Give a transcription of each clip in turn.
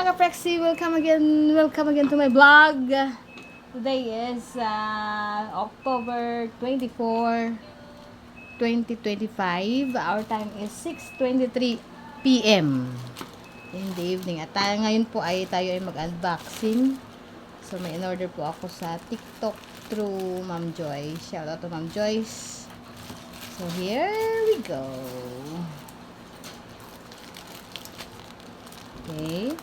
mga ka-Prexy, welcome again to my vlog. Today is October 24, 2025. Our time is 6:23 p.m. in the evening. At ngayon po tayo ay mag-unboxing. So may in-order po ako sa TikTok through Ma'am Joy. Shout out to Ma'am Joyce. So here we go. Okay.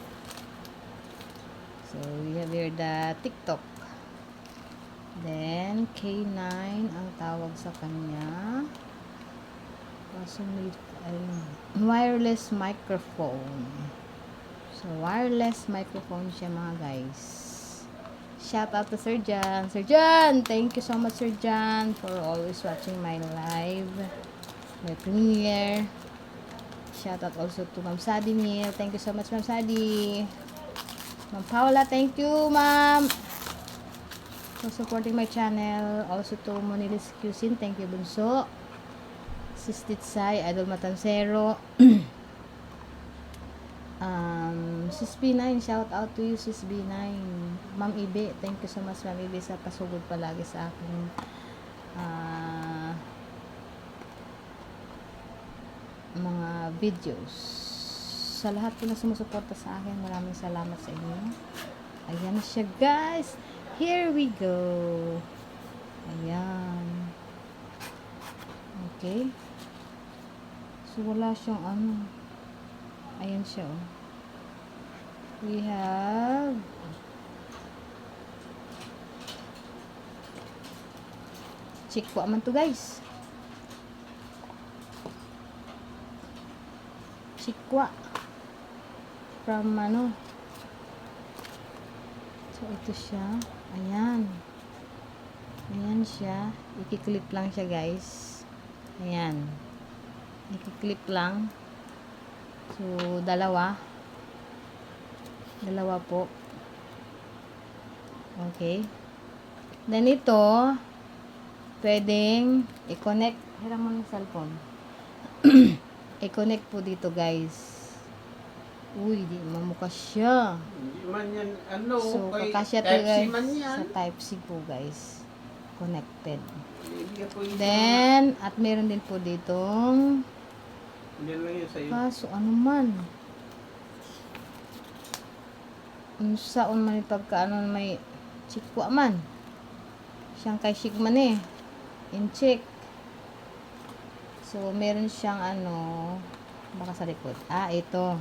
So, we have here the TikTok. Then, K9 ang tawag sa kanya. Also, wireless microphone. So, wireless microphone siya mga guys. Shout out to Sir Jan. Sir Jan! Thank you so much, Sir Jan, for always watching my live, my premiere. Shout out also to Ma'am Sadi Neil. Thank you so much, Ma'am Sadi. Ma'am Paula, thank you, Ma'am, for supporting my channel. Also to Monilis Cuisine, thank you, Bunso. Sis Titsay, Idol Matansero. Sis B9, shout out to you, Sis B9. Ma'am Ibe, thank you so much, Ma'am Ibe, sa pasugod palagi sa aking mga videos. Sa lahat po na sumusuporta sa akin, maraming salamat sa inyo. Ayan na siya guys, here we go. Ayan, okay. So wala siyang ayan siya oh. We have check po aman to guys. Chikwa from so ito siya, ayan siya, i-clip lang siya guys, ayan, i-clip lang. So dalawa po, okay. Then ito pwedeng i-connect, hiram mo ng cellphone. I-connect po dito guys. Uy, di mamukha siya. Hindi man yan, so, kakasya to guys sa Type-C po guys. Connected. Then, at meron din po ditong kaso ano man. Saan man pagka may chikwa man. Siyang kay Shigman in check. So, meron siyang baka sa likod. Ito.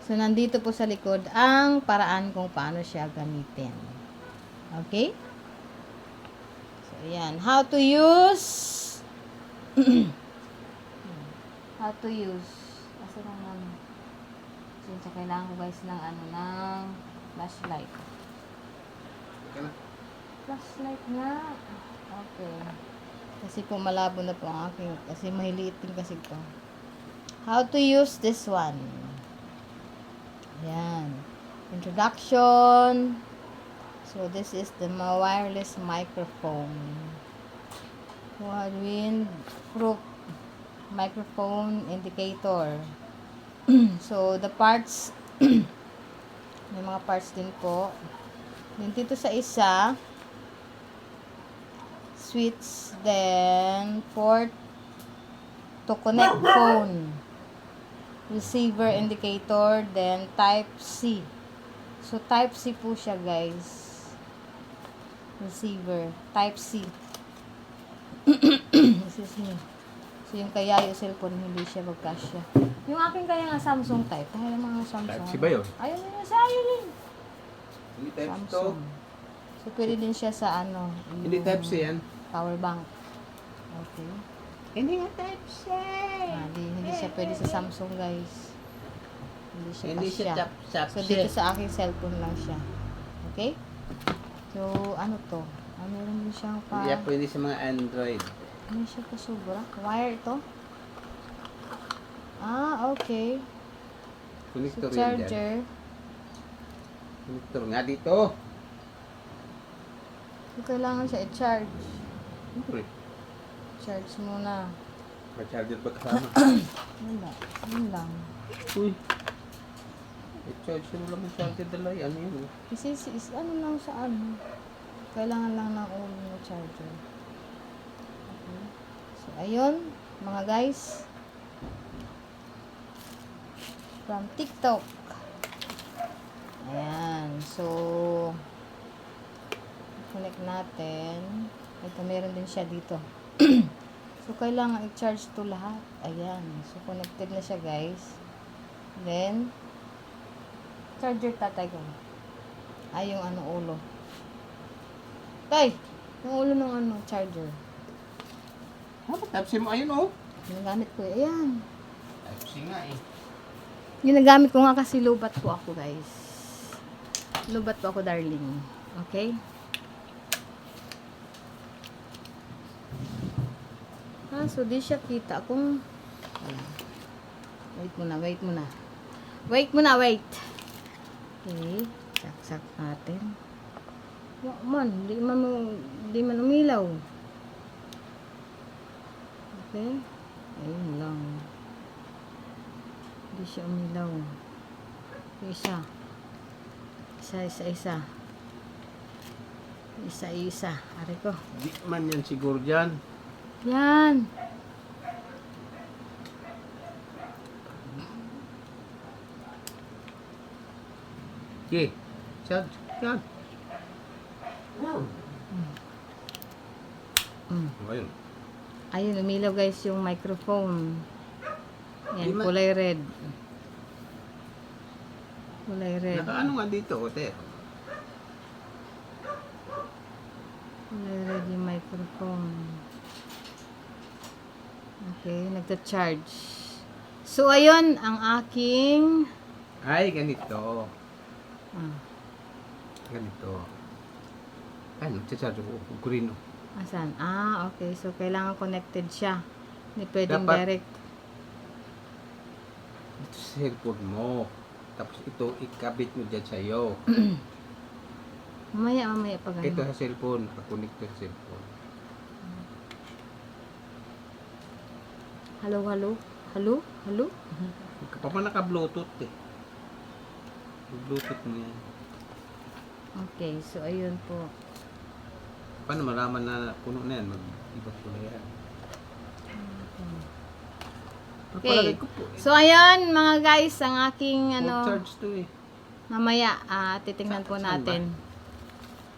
So, nandito po sa likod ang paraan kung paano siya gamitin. Okay? So, ayan. How to use. How to use. Kasi naman. So, kailangan ko guys ng ng flashlight. Flashlight nga. Okay. Kasi po malabo na po ang aking, kasi mahiliit din kasi ito. How to use this one. Ayan. Introduction. So this is the wireless microphone. Windproof microphone indicator. So the parts, may mga parts din po. Then dito sa isa, switch, then port to connect phone, receiver indicator, then Type-C. So Type-C po siya guys, receiver Type-C. Excuse me. So yung kaya yung cellphone hindi siya magkasya. Yung akin kaya nga Samsung Type, dahil mga Samsung Type-C ba yun? ayun yun sa ayun Hindi Type-C to. Samsung. So pwede din siya sa Hindi Type-C yan. power bank. Okay. Hindi nga Type-C. Hindi siya pwede sa Samsung guys. Hindi siya kasya. So dito sa aking cellphone lang siya. Okay? So to? Meron din siyang Hindi yan pwede sa mga Android. Ano siya pa sobra? Wire ito? Okay. So Connector yan dyan. charger. Connector nga dito. So kailangan siya i-charge. Siyempre. Charge muna. May charger pa kasama. Yun lang. Uy. I-charge mo lang ang charger dalay. Ano yun? Is ano lang sa ano. Kailangan lang ng ulo ng charger. Okay. So, ayun, mga guys. From TikTok. Ayan. So, connect natin. Ito, meron din siya dito. So, kailangan i-charge to lahat. Ayan. So, connected na siya, guys. Then, charger tatay ko. Ay, yung ano, ulo. Tay! Yung ulo ng ano, charger. Type-C mo. Ayun oh. Ginagamit ko. Ayan. Type-C nga eh. Ginagamit ko nga kasi lubat po ako, guys. Lubat po ako, darling. Okay? So di siya kita kung wait muna. Wait. Okay. Saksak natin. Di man umilaw. Okay. Ayun lang. Di siya umilaw. Isa. Ari ko. Di man yan siguro dyan. Yan. Okay. Charge. Yan. Ayun. Ayun, umilaw guys yung microphone. Yan, Di ma- kulay red. Kulay red. Nakaano nga dito, ote. Kulay red yung microphone. Okay, nagta-charge. So, ayun, ang aking... Ay, ganito. Ah, Ganito. Ay, nagcha-charge ako. Green. asan? Ah, okay. So, kailangan connected siya. Hindi pwedeng Dapat- direct. Ito sa cellphone mo. Tapos ito, ikabit mo dyan sa'yo. Mamaya pa Ito ganun. sa cellphone. Nakakonect to sa cellphone. Hello? Kapag pa naka-bluetooth eh. Bluetooth mo yan. Okay, so, ayun po. Paano malaman na puno na yan? Mag-ibang kulay yan. Okay. Palagay ko po eh. So, ayan, mga guys, ang aking, Full ano... charge to eh. Mamaya, titingnan po Saan ba? natin.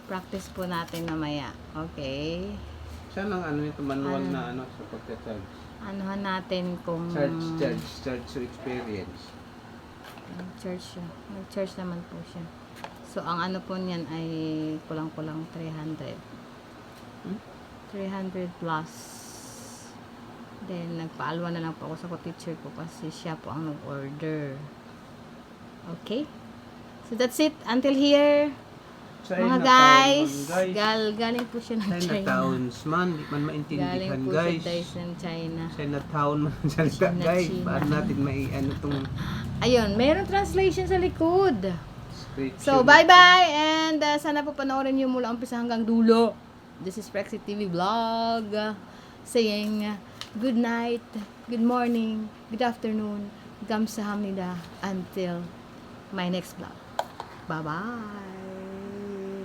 Practice po natin mamaya. Okay. Saan ang ano ito? Manual na ano sa pagka-charge? Anuhan natin kung... Charge to experience. Nag-charge siya. Nag-charge naman po siya. So, ang ano po niyan ay kulang-kulang 300. 300 plus. Then, nagpaalwa na lang po ako sa teacher ko kasi siya po ang nag-order. Okay? So, that's it. Until here, mga guys, galing po siya ng China China. towns man, di man Galing maintindihan po guys. siya guys ng China. China town man ang salita China, guys. China. Paano natin may ano tong Ayun, mayroong translation sa likod. description? So, bye-bye! And sana po panoorin niyo mula umpisa hanggang dulo. This is Prexit TV Vlog saying good night, good morning, good afternoon, kamsahamnida until my next vlog. Bye-bye!